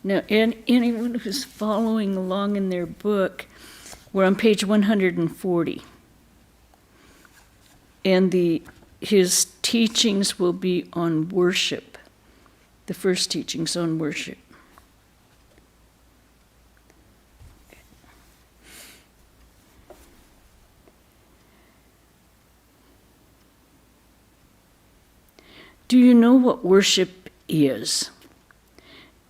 Now, anyone who's following along in their book, we're on page 140. And his teachings will be on worship. The first teaching's on worship. Do you know what worship is?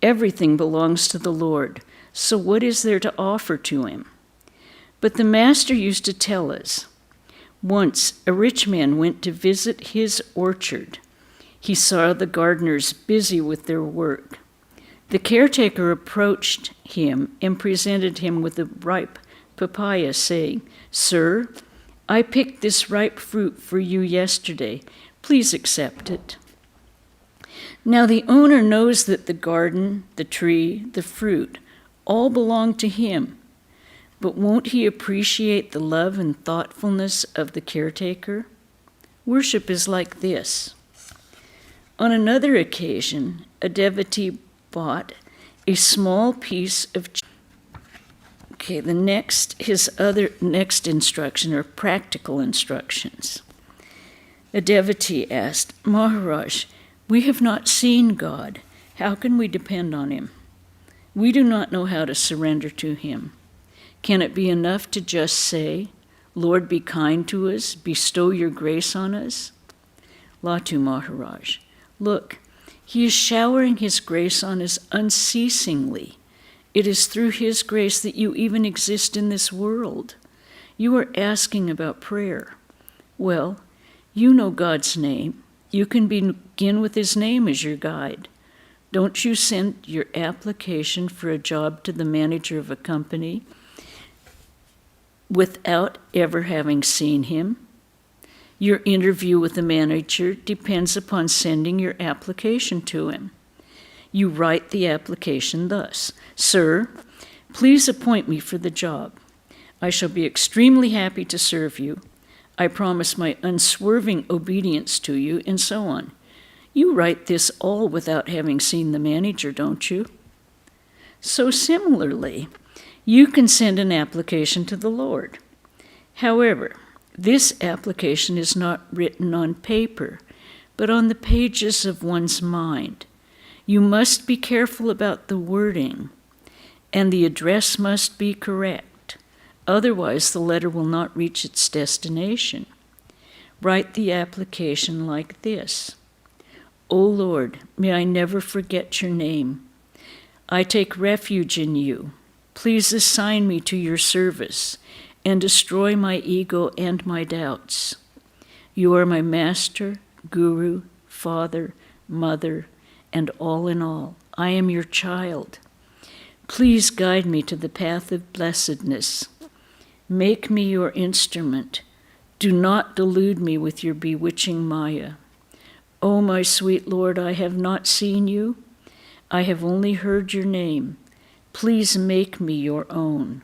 Everything belongs to the Lord, so what is there to offer to him? But the Master used to tell us, once a rich man went to visit his orchard. He saw the gardeners busy with their work. The caretaker approached him and presented him with a ripe papaya, saying, "Sir, I picked this ripe fruit for you yesterday. Please accept it." Now the owner knows that the garden, the tree, the fruit, all belong to him. But won't he appreciate the love and thoughtfulness of the caretaker? Worship is like this. On another occasion, a devotee bought a small piece of... his next instruction are practical instructions. A devotee asked, "Maharaj, we have not seen God. How can we depend on him? We do not know how to surrender to him. Can it be enough to just say, 'Lord, be kind to us, bestow your grace on us'?" Latu Maharaj, look, he is showering his grace on us unceasingly. It is through his grace that you even exist in this world. You are asking about prayer. Well, you know God's name. You can begin with his name as your guide. Don't you send your application for a job to the manager of a company without ever having seen him? Your interview with the manager depends upon sending your application to him. You write the application thus: "Sir, please appoint me for the job. I shall be extremely happy to serve you. I promise my unswerving obedience to you," and so on. You write this all without having seen the manager, don't you? So similarly, you can send an application to the Lord. However, this application is not written on paper, but on the pages of one's mind. You must be careful about the wording, and the address must be correct. Otherwise, the letter will not reach its destination. Write the application like this: "O Lord, may I never forget your name. I take refuge in you. Please assign me to your service and destroy my ego and my doubts. You are my master, guru, father, mother, and all in all. I am your child. Please guide me to the path of blessedness. Make me your instrument. Do not delude me with your bewitching Maya. O my sweet Lord, I have not seen you. I have only heard your name. Please make me your own."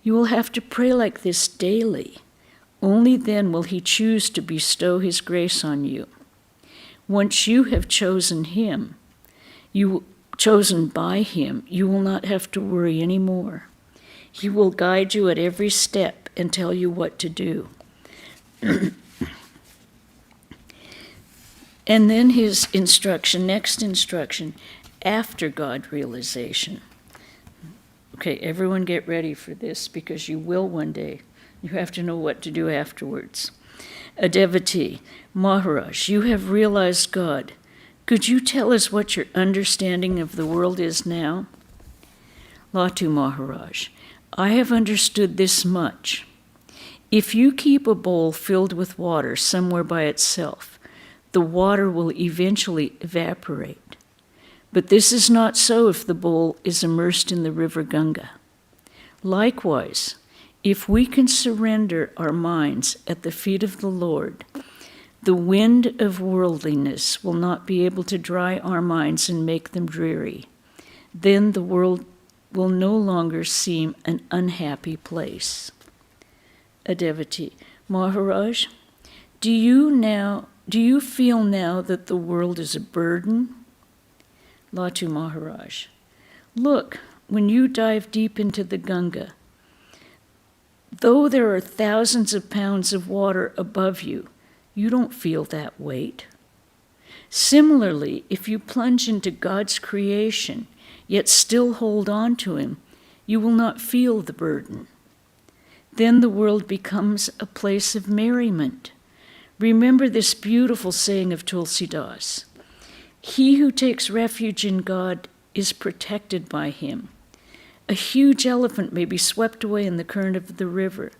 You will have to pray like this daily. Only then will he choose to bestow his grace on you. Once you have chosen him, chosen by him, you will not have to worry anymore. He will guide you at every step and tell you what to do. And then his next instruction, after God realization. Okay, everyone get ready for this, because you will one day. You have to know what to do afterwards. A devotee, "Maharaj, you have realized God. Could you tell us what your understanding of the world is now?" Latu Maharaj, "I have understood this much. If you keep a bowl filled with water somewhere by itself, the water will eventually evaporate. But this is not so if the bowl is immersed in the river Ganga. Likewise, if we can surrender our minds at the feet of the Lord, the wind of worldliness will not be able to dry our minds and make them dreary. Then the world will no longer seem an unhappy place." A devotee, "Maharaj, do you feel now that the world is a burden?" Latu Maharaj, Look, when you dive deep into the Ganga, though there are thousands of pounds of water above you, you don't feel that weight. Similarly, if you plunge into God's creation, yet still hold on to Him, you will not feel the burden. Then the world becomes a place of merriment. Remember this beautiful saying of Tulsidas: "He who takes refuge in God is protected by Him. A huge elephant may be swept away in the current of the river,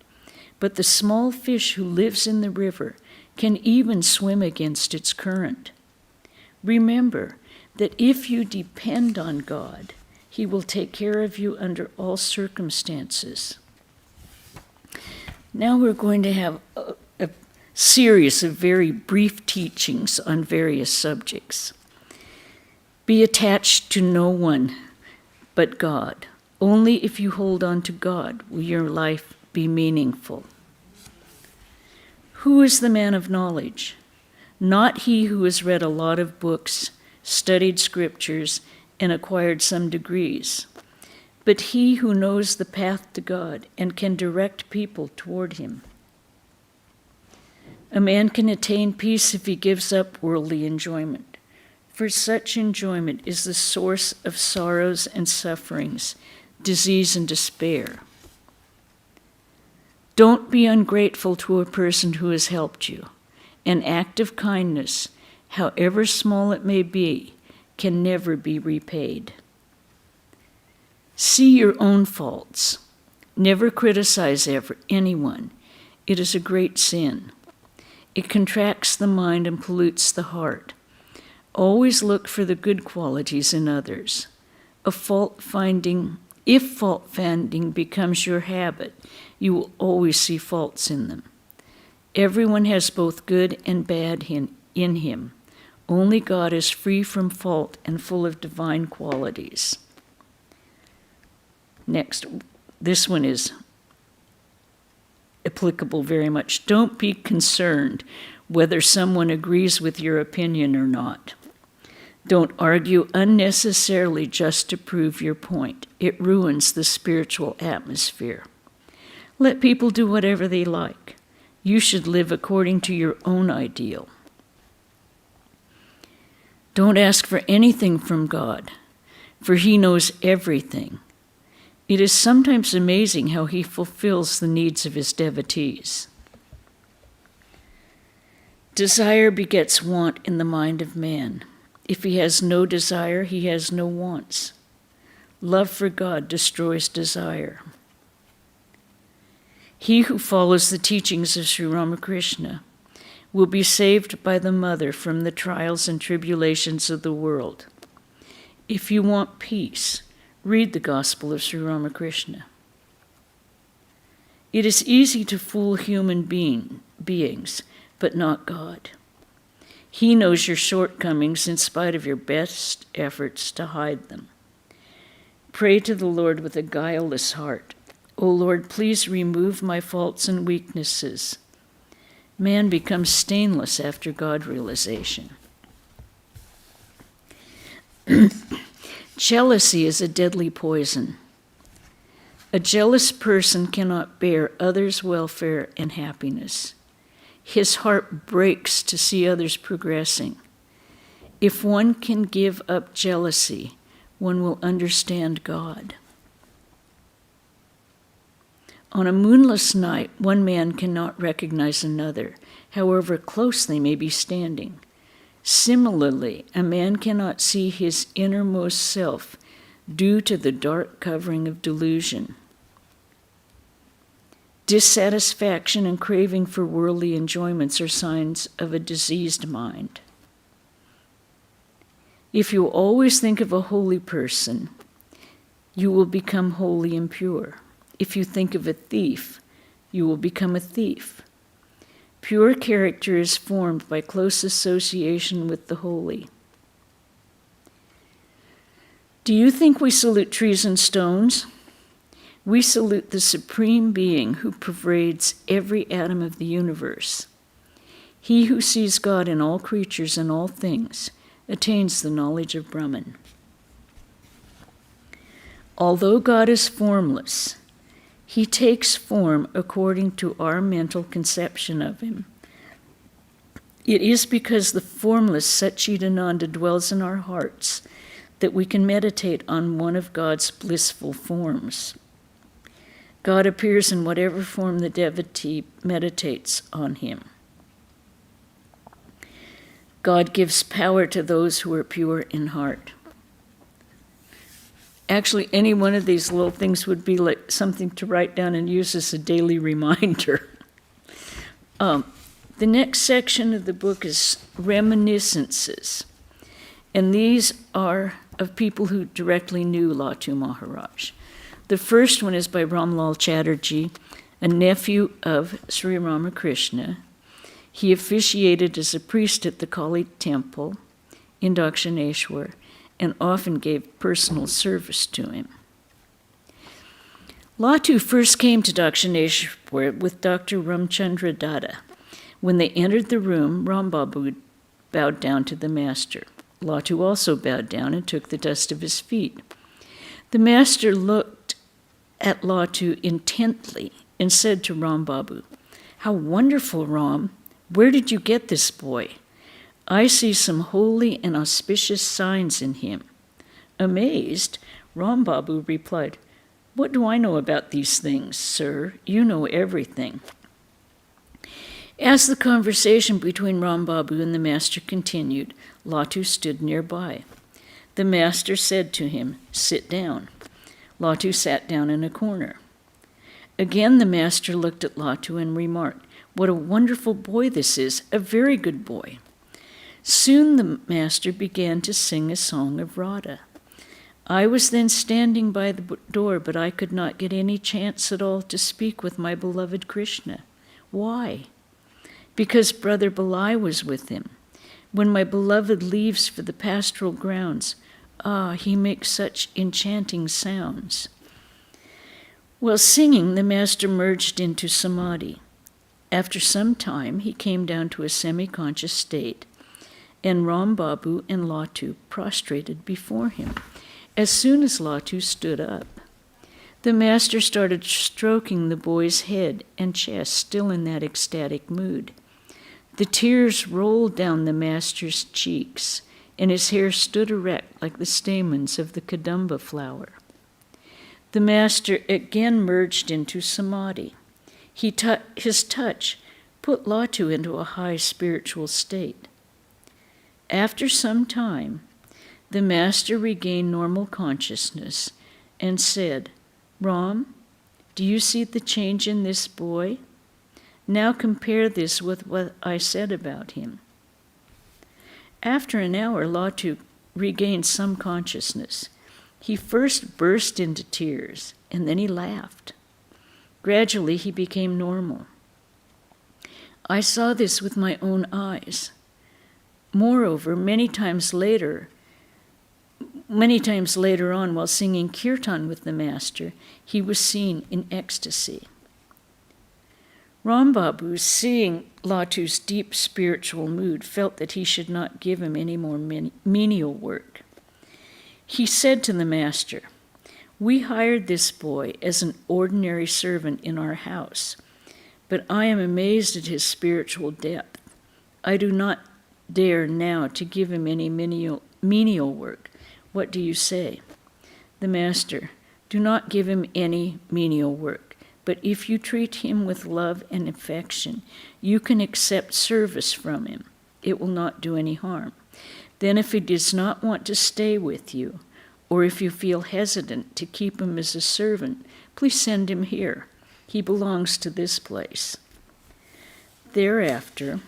but the small fish who lives in the river can even swim against its current." Remember that if you depend on God, He will take care of you under all circumstances. Now we're going to have a series of very brief teachings on various subjects. Be attached to no one but God. Only if you hold on to God will your life be meaningful. Who is the man of knowledge? Not he who has read a lot of books, studied scriptures, and acquired some degrees, but he who knows the path to God and can direct people toward Him. A man can attain peace if he gives up worldly enjoyment, for such enjoyment is the source of sorrows and sufferings, disease and despair. Don't be ungrateful to a person who has helped you. An act of kindness, however small it may be, can never be repaid. See your own faults. Never criticize anyone. It is a great sin. It contracts the mind and pollutes the heart. Always look for the good qualities in others. If fault finding becomes your habit, you will always see faults in them. Everyone has both good and bad in him. Only God is free from fault and full of divine qualities. Next, this one is applicable very much. Don't be concerned whether someone agrees with your opinion or not. Don't argue unnecessarily just to prove your point. It ruins the spiritual atmosphere. Let people do whatever they like. You should live according to your own ideal. Don't ask for anything from God, for He knows everything. It is sometimes amazing how He fulfills the needs of His devotees. Desire begets want in the mind of man. If he has no desire, he has no wants. Love for God destroys desire. He who follows the teachings of Sri Ramakrishna will be saved by the mother from the trials and tribulations of the world. If you want peace, read the Gospel of Sri Ramakrishna. It is easy to fool human beings, but not God. He knows your shortcomings in spite of your best efforts to hide them. Pray to the Lord with a guileless heart. O Lord, please remove my faults and weaknesses. Man becomes stainless after God realization. Jealousy is a deadly poison. A jealous person cannot bear others' welfare and happiness. His heart breaks to see others progressing. If one can give up jealousy, one will understand God. On a moonless night, one man cannot recognize another, however close they may be standing. Similarly, a man cannot see his innermost self due to the dark covering of delusion. Dissatisfaction and craving for worldly enjoyments are signs of a diseased mind. If you always think of a holy person, you will become holy and pure. If you think of a thief, you will become a thief. Pure character is formed by close association with the holy. Do you think we salute trees and stones? We salute the Supreme Being who pervades every atom of the universe. He who sees God in all creatures and all things attains the knowledge of Brahman. Although God is formless, he takes form according to our mental conception of him. It is because the formless Chetanananda dwells in our hearts that we can meditate on one of God's blissful forms. God appears in whatever form the devotee meditates on him. God gives power to those who are pure in heart. Actually, any one of these little things would be like something to write down and use as a daily reminder. The next section of the book is reminiscences. And these are of people who directly knew Latu Maharaj. The first one is by Ramlal Chatterjee, a nephew of Sri Ramakrishna. He officiated as a priest at the Kali temple in Dakshineswar and often gave personal service to him. Latu first came to Dakshineswar with Dr. Ramchandra Datta. When they entered the room, Rambabu bowed down to the master. Latu also bowed down and took the dust of his feet. The master looked at Latu intently and said to Rambabu, "How wonderful, Ram! Where did you get this boy? I see some holy and auspicious signs in him." Amazed, Rambabu replied, "What do I know about these things, sir? You know everything." As the conversation between Rambabu and the master continued, Latu stood nearby. The master said to him, "Sit down." Latu sat down in a corner. Again the master looked at Latu and remarked, "What a wonderful boy this is, a very good boy." Soon the master began to sing a song of Radha. I was then standing by the door, but I could not get any chance at all to speak with my beloved Krishna. Why? Because Brother Balai was with him. When my beloved leaves for the pastoral grounds, he makes such enchanting sounds. While singing, the master merged into samadhi. After some time, he came down to a semi-conscious state, and Rambabu and Latu prostrated before him. As soon as Latu stood up, the master started stroking the boy's head and chest, still in that ecstatic mood. The tears rolled down the master's cheeks, and his hair stood erect like the stamens of the kadamba flower. The master again merged into samadhi. His touch put Latu into a high spiritual state. After some time, the master regained normal consciousness and said, "Ram, do you see the change in this boy? Now compare this with what I said about him." After an hour, Latu regained some consciousness. He first burst into tears, and then he laughed. Gradually, he became normal. I saw this with my own eyes. Moreover, many times later on, while singing kirtan with the master, he was seen in ecstasy. Rambabu, seeing Latu's deep spiritual mood, felt that he should not give him any more menial work. He said to the master, "We hired this boy as an ordinary servant in our house, but I am amazed at his spiritual depth. I do not dare now to give him any menial work. What do you say?" The master, "Do not give him any menial work, but if you treat him with love and affection, you can accept service from him. It will not do any harm. Then if he does not want to stay with you, or if you feel hesitant to keep him as a servant, please send him here. He belongs to this place." Thereafter,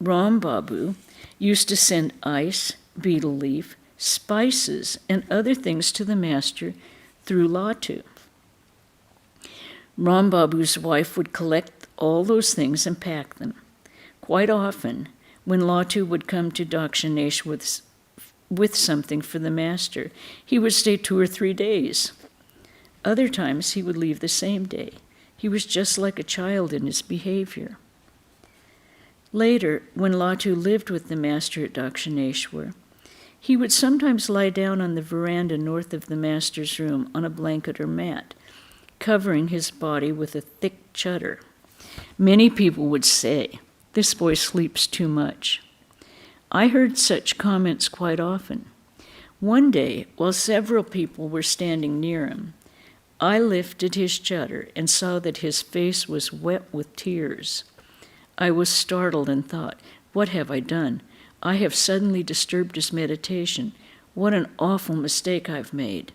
Rambabu used to send ice, betel leaf, spices, and other things to the master through Latu. Rambabu's wife would collect all those things and pack them. Quite often, when Latu would come to Dakshineswar with something for the master, he would stay 2 or 3 days. Other times, he would leave the same day. He was just like a child in his behavior. Later, when Latu lived with the master at Dakshineswar, He would sometimes lie down on the veranda north of the master's room on a blanket or mat, covering his body with a thick chudder. Many people would say, "This boy sleeps too much." I heard such comments quite often. One day, while several people were standing near him, I lifted his chudder and saw that his face was wet with tears. I was startled and thought, "What have I done? I have suddenly disturbed his meditation. What an awful mistake I've made."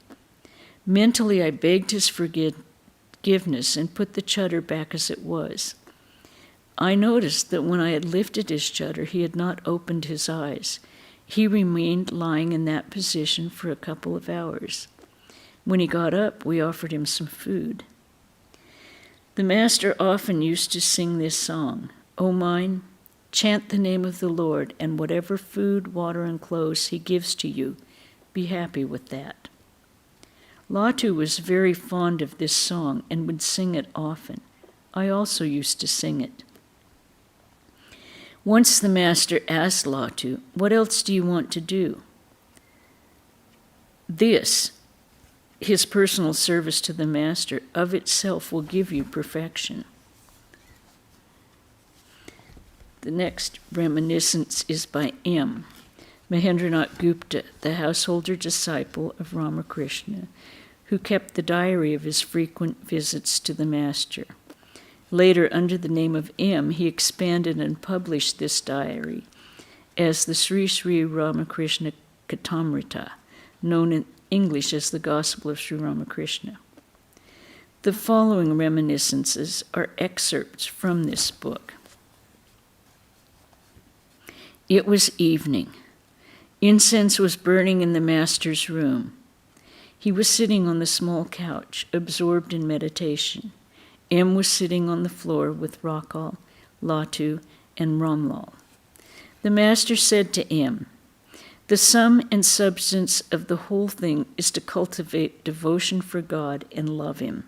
Mentally, I begged his forgiveness and put the chudder back as it was. I noticed that when I had lifted his chudder, he had not opened his eyes. He remained lying in that position for a couple of hours. When he got up, we offered him some food. The master often used to sing this song, "O mine, chant the name of the Lord, and whatever food, water, and clothes he gives to you, be happy with that." Latu was very fond of this song and would sing it often. I also used to sing it. Once the master asked Latu, "What else do you want to do?" This, his personal service to the master, of itself will give you perfection. The next reminiscence is by M. Mahendranath Gupta, the householder disciple of Ramakrishna, who kept the diary of his frequent visits to the master. Later, under the name of M, he expanded and published this diary as the Sri Sri Ramakrishna Katamrita, known in English as the Gospel of Sri Ramakrishna. The following reminiscences are excerpts from this book. It was evening. Incense was burning in the master's room. He was sitting on the small couch, absorbed in meditation. M was sitting on the floor with Rakal, Latu, and Ramlal. The master said to M, "The sum and substance of the whole thing is to cultivate devotion for God and love Him."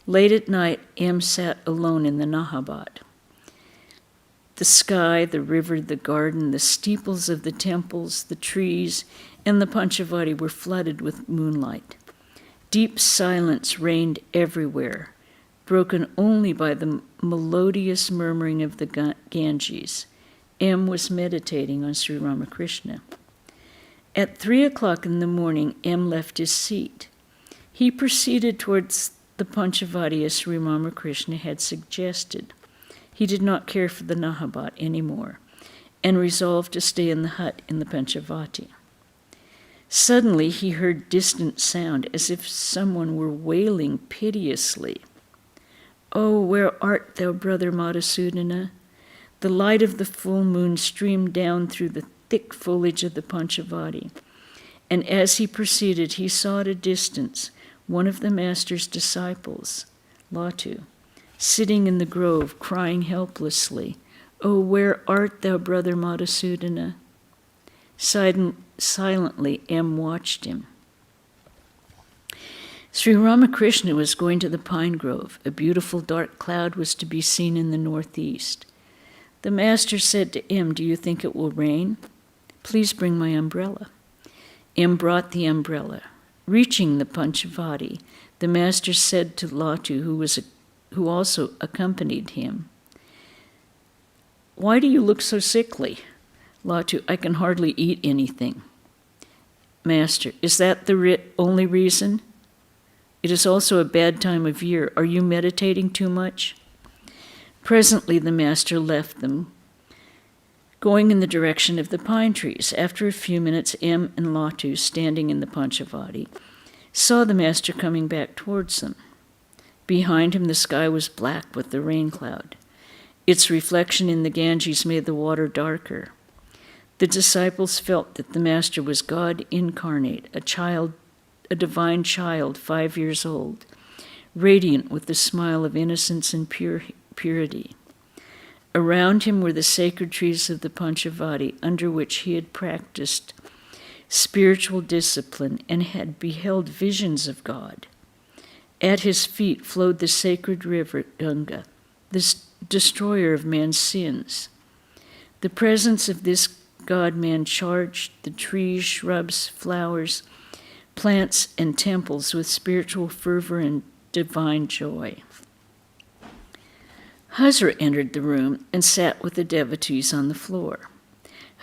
Late at night, M sat alone in the Nahabat. The sky, the river, the garden, the steeples of the temples, the trees, and the Panchavati were flooded with moonlight. Deep silence reigned everywhere, broken only by the melodious murmuring of the Ganges. M was meditating on Sri Ramakrishna. At 3 o'clock in the morning, M left his seat. He proceeded towards the Panchavati as Sri Ramakrishna had suggested. He did not care for the Nahabat anymore and resolved to stay in the hut in the Panchavati. Suddenly he heard distant sound as if someone were wailing piteously. "Oh, where art thou, brother Madhusudana?" The light of the full moon streamed down through the thick foliage of the Panchavati, and as he proceeded, he saw at a distance one of the master's disciples, Latu, sitting in the grove, crying helplessly, "Oh, where art thou, brother Madhusudana?" Silently, M watched him. Sri Ramakrishna was going to the pine grove. A beautiful dark cloud was to be seen in the northeast. The master said to M, "Do you think it will rain? Please bring my umbrella." M brought the umbrella. Reaching the Panchavati, the master said to Latu, who also accompanied him, "Why do you look so sickly?" Latu, "I can hardly eat anything." Master, "Is that the only reason? It is also a bad time of year. Are you meditating too much?" Presently the master left them, going in the direction of the pine trees. After a few minutes, M and Latu, standing in the Panchavati, saw the master coming back towards them. Behind him the sky was black with the rain cloud. Its reflection in the Ganges made the water darker. The disciples felt that the master was God incarnate, a divine child 5 years old, radiant with the smile of innocence and purity. Around him were the sacred trees of the Panchavati, under which he had practiced spiritual discipline and had beheld visions of God. At his feet flowed the sacred river Ganga, the destroyer of man's sins. The presence of this God man charged the trees, shrubs, flowers, plants, and temples with spiritual fervor and divine joy. Hazra entered the room and sat with the devotees on the floor.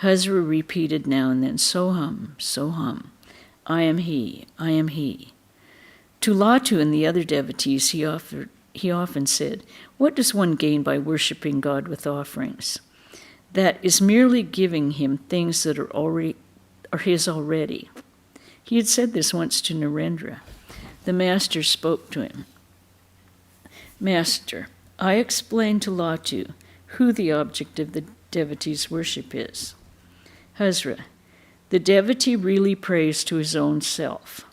Hazra repeated now and then, Soham, Soham, I am he, I am he. To Latu and the other devotees he often said, what does one gain by worshipping God with offerings? That is merely giving him things that are his already. He had said this once to Narendra. The master spoke to him. Master, I explained to Latu who the object of the devotee's worship is. Hazra, the devotee really prays to his own self.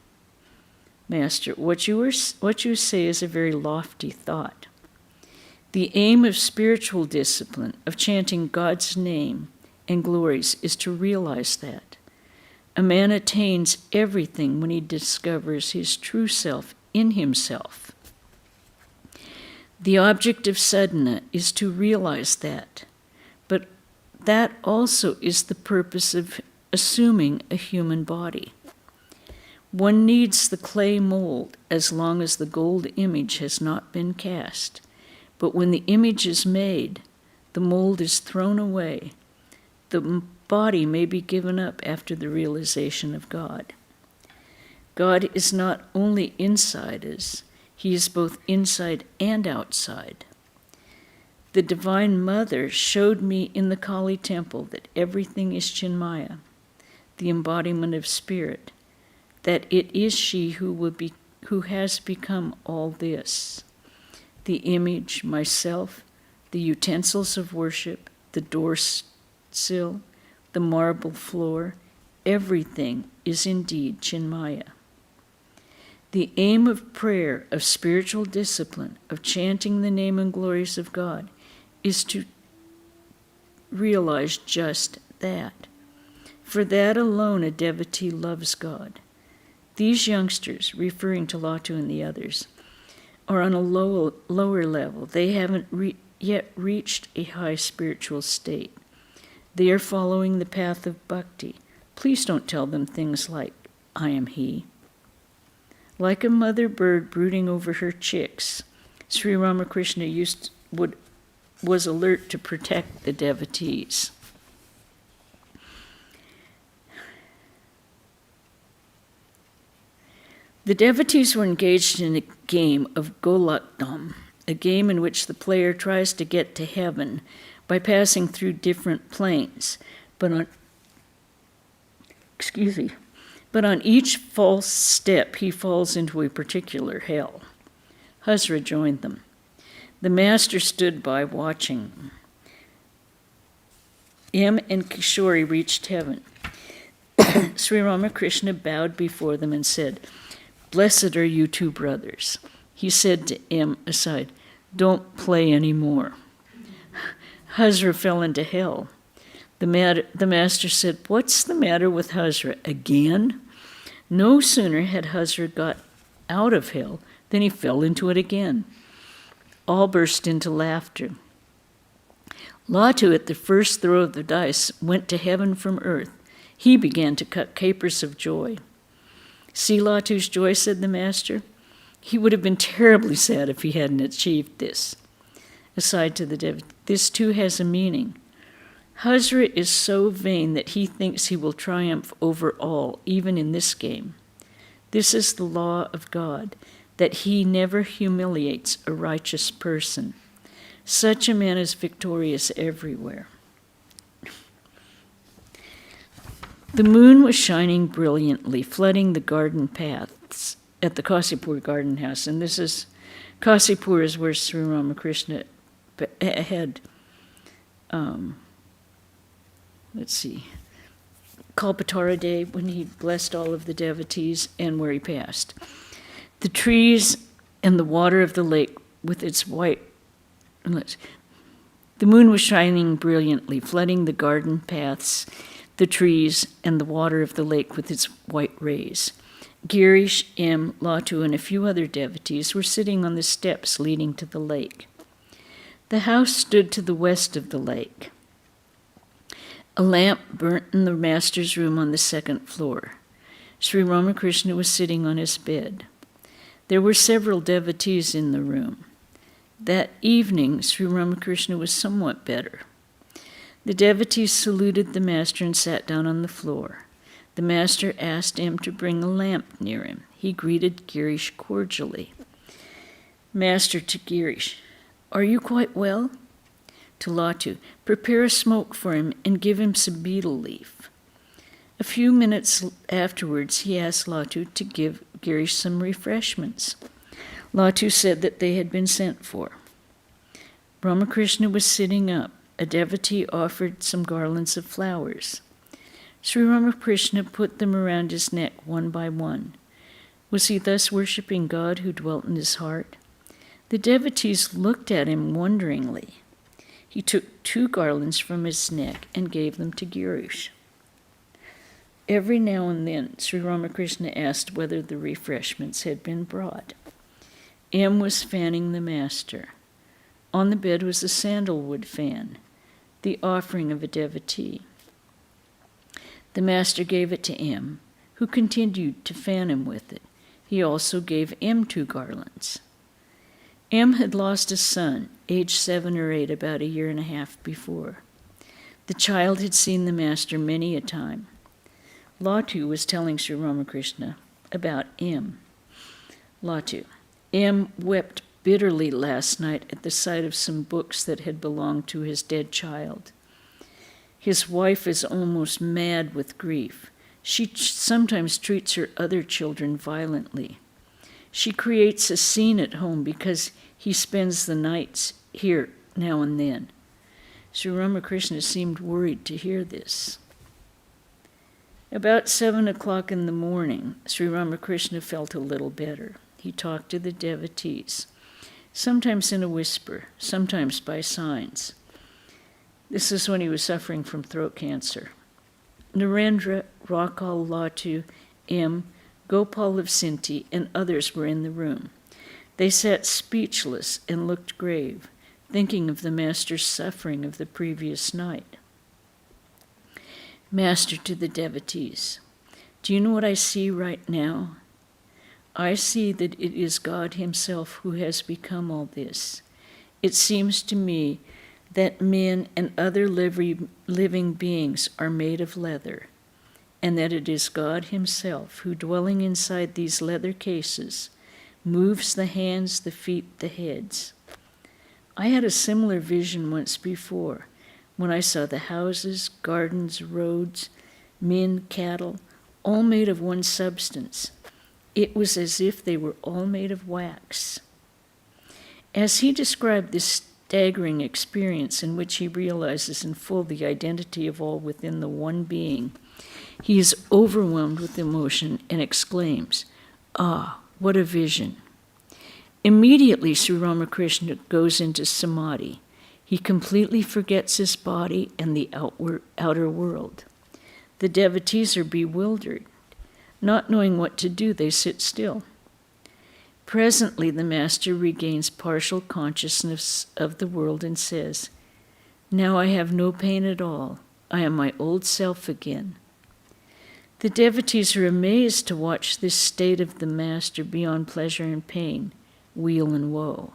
Master, what you say is a very lofty thought. The aim of spiritual discipline, of chanting God's name and glories, is to realize that. A man attains everything when he discovers his true self in himself. The object of sadhana is to realize that, but that also is the purpose of assuming a human body. One needs the clay mold as long as the gold image has not been cast. But when the image is made, the mold is thrown away. The body may be given up after the realization of God. God is not only inside us, he is both inside and outside. The Divine Mother showed me in the Kali temple that everything is Chinmaya, the embodiment of spirit, that it is she who has become all this. The image, myself, the utensils of worship, the door sill, the marble floor, everything is indeed Chinmaya. The aim of prayer, of spiritual discipline, of chanting the name and glories of God, is to realize just that. For that alone a devotee loves God. These youngsters, referring to Latu and the others, are on a lower level. They haven't yet reached a high spiritual state. They are following the path of bhakti. Please don't tell them things like, I am he. Like a mother bird brooding over her chicks, Sri Ramakrishna was alert to protect the devotees. The devotees were engaged in a game of Golakdam, a game in which the player tries to get to heaven by passing through different planes, but on each false step he falls into a particular hell. Hazra joined them. The master stood by watching. M and Kishori reached heaven. Sri Ramakrishna bowed before them and said, Blessed are you two brothers. He said to M aside, Don't play anymore. Hazra fell into hell. The master said, What's the matter with Hazra? Again? No sooner had Hazra got out of hell than he fell into it again. All burst into laughter. Latu, at the first throw of the dice, went to heaven from earth. He began to cut capers of joy. See Latu's joy, said the master. He would have been terribly sad if he hadn't achieved this. Aside to the devotee, this too has a meaning. Hazra is so vain that he thinks he will triumph over all, even in this game. This is the law of God, that he never humiliates a righteous person. Such a man is victorious everywhere. The moon was shining brilliantly, flooding the garden paths at the Kasipur garden house. And Kasipur is where Sri Ramakrishna had, Kalpatara Day, when he blessed all of the devotees, and where he passed. The trees and the water of the lake with its white... The moon was shining brilliantly, flooding the garden paths, the trees, and the water of the lake with its white rays. Girish, M, Latu, and a few other devotees were sitting on the steps leading to the lake. The house stood to the west of the lake. A lamp burnt in the master's room on the second floor. Sri Ramakrishna was sitting on his bed. There were several devotees in the room. That evening, Sri Ramakrishna was somewhat better. The devotees saluted the master and sat down on the floor. The master asked him to bring a lamp near him. He greeted Girish cordially. Master to Girish, "Are you quite well?" To Latu, "Prepare a smoke for him and give him some betel leaf." A few minutes afterwards, he asked Latu to give Girish some refreshments. Latu said that they had been sent for. Ramakrishna was sitting up. A devotee offered some garlands of flowers. Sri Ramakrishna put them around his neck one by one. Was he thus worshipping God who dwelt in his heart? The devotees looked at him wonderingly. He took 2 garlands from his neck and gave them to Girish. Every now and then, Sri Ramakrishna asked whether the refreshments had been brought. M was fanning the master. On the bed was a sandalwood fan, the offering of a devotee. The master gave it to M, who continued to fan him with it. He also gave M 2 garlands. M had lost a son, aged 7 or 8, about a year and a half before. The child had seen the master many a time. Latu was telling Sri Ramakrishna about M. Latu, M wept bitterly last night at the sight of some books that had belonged to his dead child. His wife is almost mad with grief. She sometimes treats her other children violently. She creates a scene at home because he spends the nights here now and then. Sri Ramakrishna seemed worried to hear this. About 7 o'clock in the morning, Sri Ramakrishna felt a little better. He talked to the devotees, sometimes in a whisper, sometimes by signs. This is when he was suffering from throat cancer. Narendra, Rakal, Latu, M, Gopal of Sinti, and others were in the room. They sat speechless and looked grave, thinking of the master's suffering of the previous night. Master to the devotees, "Do you know what I see right now? I see that it is God himself who has become all this. It seems to me that men and other living beings are made of leather, and that it is God himself who, dwelling inside these leather cases, moves the hands, the feet, the heads. I had a similar vision once before, when I saw the houses, gardens, roads, men, cattle, all made of one substance. It was as if they were all made of wax." As he described this staggering experience in which he realizes in full the identity of all within the one being, he is overwhelmed with emotion and exclaims, "Ah, what a vision." Immediately, Sri Ramakrishna goes into samadhi. He completely forgets his body and the outer world. The devotees are bewildered. Not knowing what to do, they sit still. Presently, the master regains partial consciousness of the world and says, "Now I have no pain at all. I am my old self again." The devotees are amazed to watch this state of the master beyond pleasure and pain, weal and woe.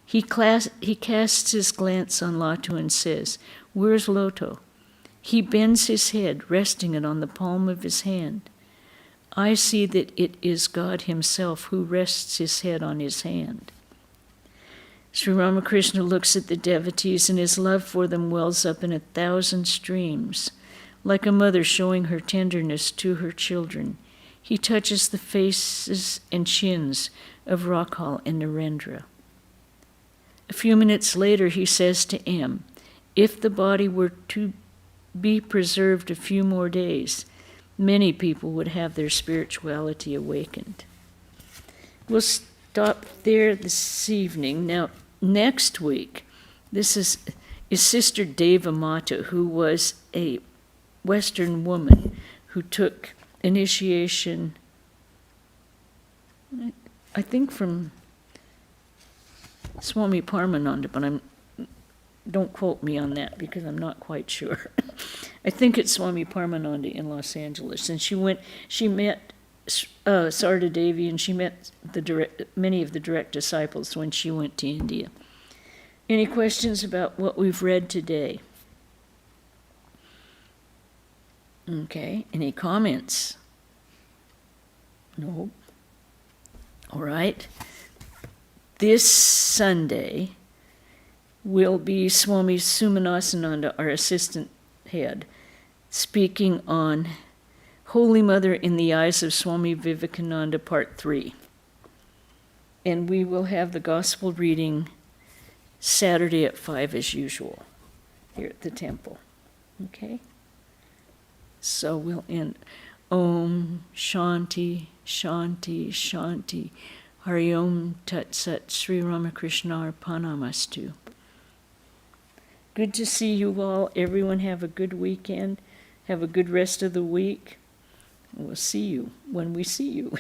He casts his glance on Latu and says, "Where's Loto?" He bends his head, resting it on the palm of his hand. I see that it is God himself who rests his head on his hand. Sri Ramakrishna looks at the devotees, and his love for them wells up in 1,000 streams. Like a mother showing her tenderness to her children, he touches the faces and chins of Rakhal and Narendra. A few minutes later, he says to M, "If the body were to be preserved a few more days, many people would have their spirituality awakened." We'll stop there this evening. Now, next week, this is Sister Deva Mata, who was a Western woman who took initiation, I think from Swami Parmananda, but don't quote me on that because I'm not quite sure. I think it's Swami Parmananda in Los Angeles, and she met Sarda Devi, and she met many of the direct disciples when she went to India. Any questions about what we've read today? Okay, any comments? No. All right. This Sunday will be Swami Sumanasananda, our assistant head, speaking on Holy Mother in the Eyes of Swami Vivekananda, Part 3. And we will have the gospel reading Saturday at 5 as usual here at the temple. Okay? So we'll end. Om Shanti, Shanti, Shanti. Hari Om Tat Sat Sri Ramakrishna Arpanamastu. Good to see you all. Everyone have a good weekend. Have a good rest of the week. We'll see you when we see you.